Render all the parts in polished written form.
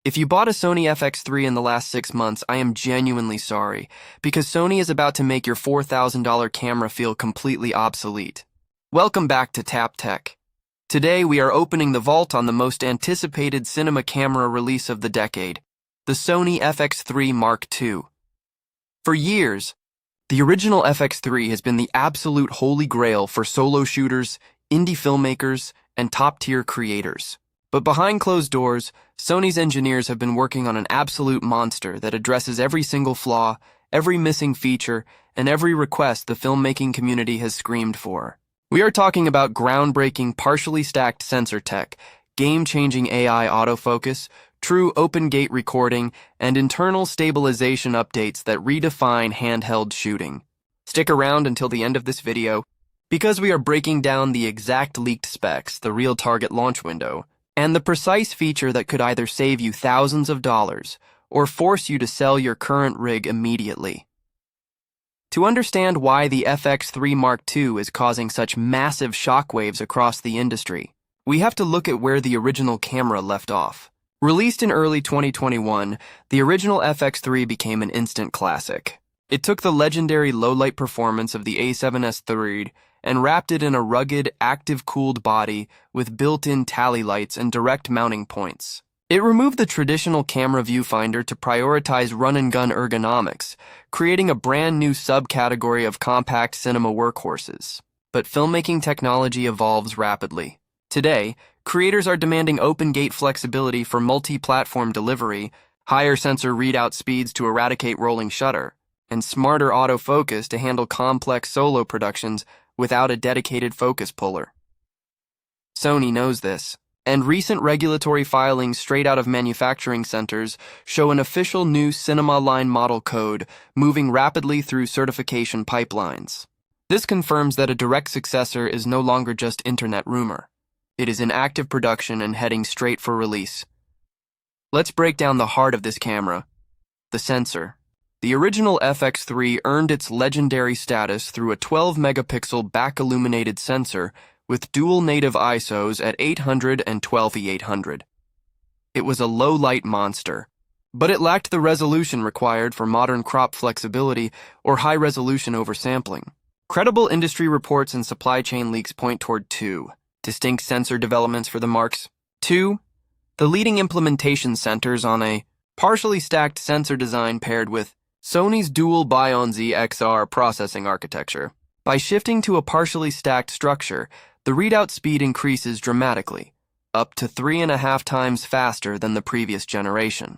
If you bought a Sony FX3 in the last 6 months, I am genuinely sorry, because Sony is about to make your $4,000 camera feel completely obsolete. Welcome back to taptech. Today we are opening the vault on the most anticipated cinema camera release of the decade, the Sony FX3 Mark II. For years, the original FX3 has been the absolute holy grail for solo shooters, indie filmmakers, and top-tier creators. But behind closed doors, Sony's engineers have been working on an absolute monster that addresses every single flaw, every missing feature, and every request the filmmaking community has screamed for. We are talking about groundbreaking partially stacked sensor tech, game-changing AI autofocus, true open-gate recording, and internal stabilization updates that redefine handheld shooting. Stick around until the end of this video, because we are breaking down the exact leaked specs, the real target launch window, and the precise feature that could either save you thousands of dollars or force you to sell your current rig immediately. To understand why the FX3 Mark II is causing such massive shockwaves across the industry, we have to look at where the original camera left off. Released in early 2021, the original FX3 became an instant classic. It took the legendary low-light performance of the A7S III and wrapped it in a rugged, active-cooled body with built-in tally lights and direct mounting points. It removed the traditional camera viewfinder to prioritize run-and-gun ergonomics, creating a brand-new subcategory of compact cinema workhorses. But filmmaking technology evolves rapidly. Today, creators are demanding open-gate flexibility for multi-platform delivery, higher sensor readout speeds to eradicate rolling shutter, and smarter autofocus to handle complex solo productions without a dedicated focus puller. Sony knows this, and recent regulatory filings straight out of manufacturing centers show an official new cinema line model code moving rapidly through certification pipelines. This confirms that a direct successor is no longer just internet rumor. It is in active production and heading straight for release. Let's break down the heart of this camera, the sensor. The original FX3 earned its legendary status through a 12-megapixel back-illuminated sensor with dual native ISOs at 800 and 12E800. It was a low-light monster, but it lacked the resolution required for modern crop flexibility or high-resolution oversampling. Credible industry reports and supply chain leaks point toward two distinct sensor developments for the Marks II. The leading implementation centers on a partially stacked sensor design paired with Sony's dual Bion Z XR processing architecture. By shifting to a partially stacked structure, the readout speed increases dramatically, up to 3.5 times faster than the previous generation.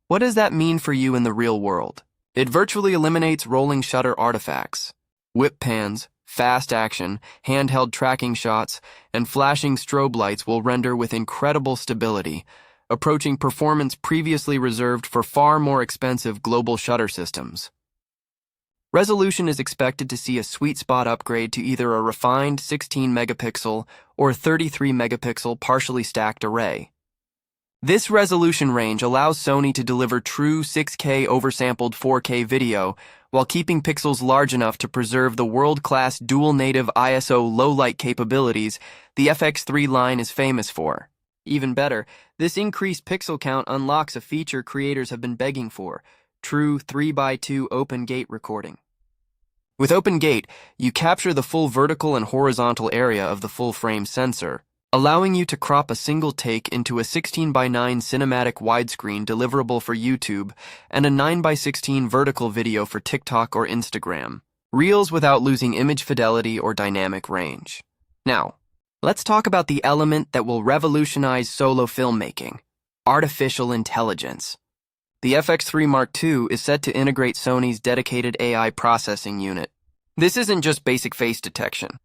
What does that mean for you in the real world? It virtually eliminates rolling shutter artifacts. Whip pans, fast action, handheld tracking shots, and flashing strobe lights will render with incredible stability, approaching performance previously reserved for far more expensive global shutter systems. Resolution is expected to see a sweet spot upgrade to either a refined 16-megapixel or 33-megapixel partially stacked array. This resolution range allows Sony to deliver true 6K oversampled 4K video while keeping pixels large enough to preserve the world-class dual-native ISO low-light capabilities the FX3 line is famous for. Even better, this increased pixel count unlocks a feature creators have been begging for, true 3x2 open-gate recording. With open-gate, you capture the full vertical and horizontal area of the full-frame sensor, allowing you to crop a single take into a 16:9 cinematic widescreen deliverable for YouTube and a 9:16 vertical video for TikTok or Instagram. Reels without losing image fidelity or dynamic range. Now, let's talk about the element that will revolutionize solo filmmaking, artificial intelligence. The FX3 Mark II is set to integrate Sony's dedicated AI processing unit. This isn't just basic face detection.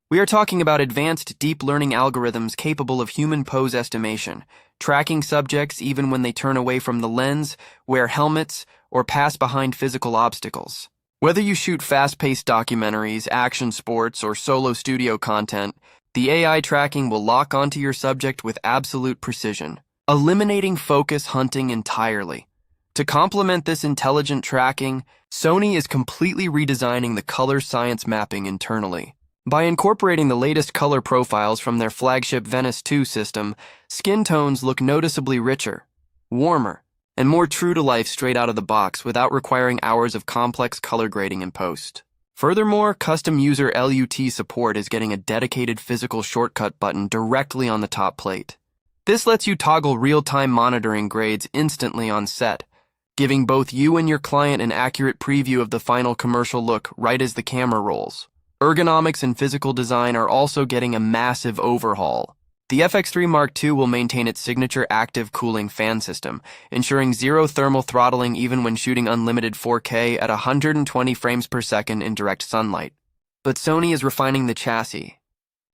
We are talking about advanced deep learning algorithms capable of human pose estimation, tracking subjects even when they turn away from the lens, wear helmets, or pass behind physical obstacles. Whether you shoot fast-paced documentaries, action sports, or solo studio content, the AI tracking will lock onto your subject with absolute precision, eliminating focus hunting entirely. To complement this intelligent tracking, Sony is completely redesigning the color science mapping internally. By incorporating the latest color profiles from their flagship Venice 2 system, skin tones look noticeably richer, warmer, and more true to life straight out of the box without requiring hours of complex color grading in post. Furthermore, custom user LUT support is getting a dedicated physical shortcut button directly on the top plate. This lets you toggle real-time monitoring grades instantly on set, giving both you and your client an accurate preview of the final commercial look right as the camera rolls. Ergonomics and physical design are also getting a massive overhaul. The FX3 Mark II will maintain its signature active cooling fan system, ensuring zero thermal throttling even when shooting unlimited 4K at 120 frames per second in direct sunlight. But Sony is refining the chassis.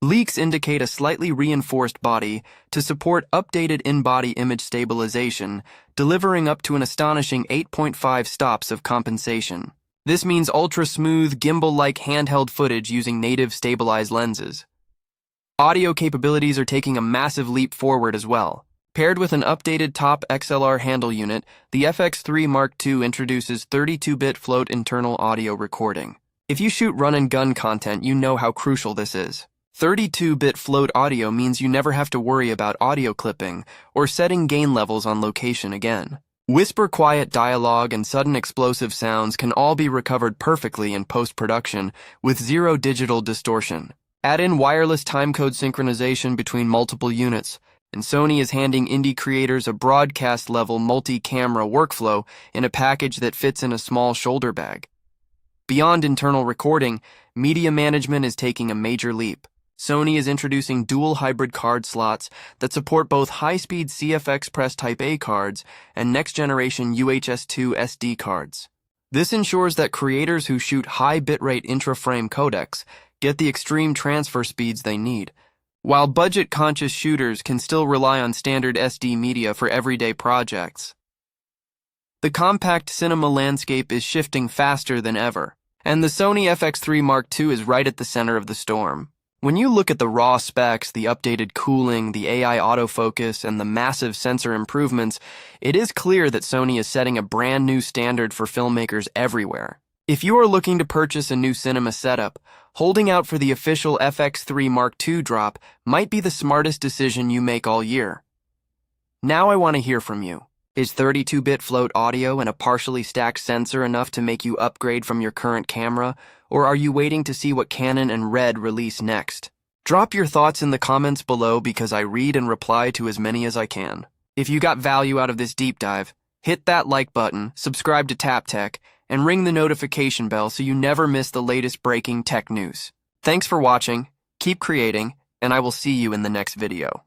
Leaks indicate a slightly reinforced body to support updated in-body image stabilization, delivering up to an astonishing 8.5 stops of compensation. This means ultra-smooth, gimbal-like handheld footage using native stabilized lenses. Audio capabilities are taking a massive leap forward as well. Paired with an updated top XLR handle unit, the FX3 Mark II introduces 32-bit float internal audio recording. If you shoot run-and-gun content, you know how crucial this is. 32-bit float audio means you never have to worry about audio clipping or setting gain levels on location again. Whisper-quiet dialogue and sudden explosive sounds can all be recovered perfectly in post-production with zero digital distortion. Add in wireless timecode synchronization between multiple units, and Sony is handing indie creators a broadcast-level multi-camera workflow in a package that fits in a small shoulder bag. Beyond internal recording, media management is taking a major leap. Sony is introducing dual hybrid card slots that support both high-speed CF Express Type A cards and next-generation UHS-2 SD cards. This ensures that creators who shoot high bitrate intra-frame codecs get the extreme transfer speeds they need, while budget-conscious shooters can still rely on standard SD media for everyday projects. The compact cinema landscape is shifting faster than ever, and the Sony FX3 Mark II is right at the center of the storm. When you look at the raw specs, the updated cooling, the AI autofocus, and the massive sensor improvements, it is clear that Sony is setting a brand new standard for filmmakers everywhere. If you are looking to purchase a new cinema setup, holding out for the official FX3 Mark II drop might be the smartest decision you make all year. Now I want to hear from you. Is 32-bit float audio and a partially stacked sensor enough to make you upgrade from your current camera, or are you waiting to see what Canon and Red release next? Drop your thoughts in the comments below because I read and reply to as many as I can. If you got value out of this deep dive, hit that like button, subscribe to TapTech, and ring the notification bell so you never miss the latest breaking tech news. Thanks for watching, keep creating, and I will see you in the next video.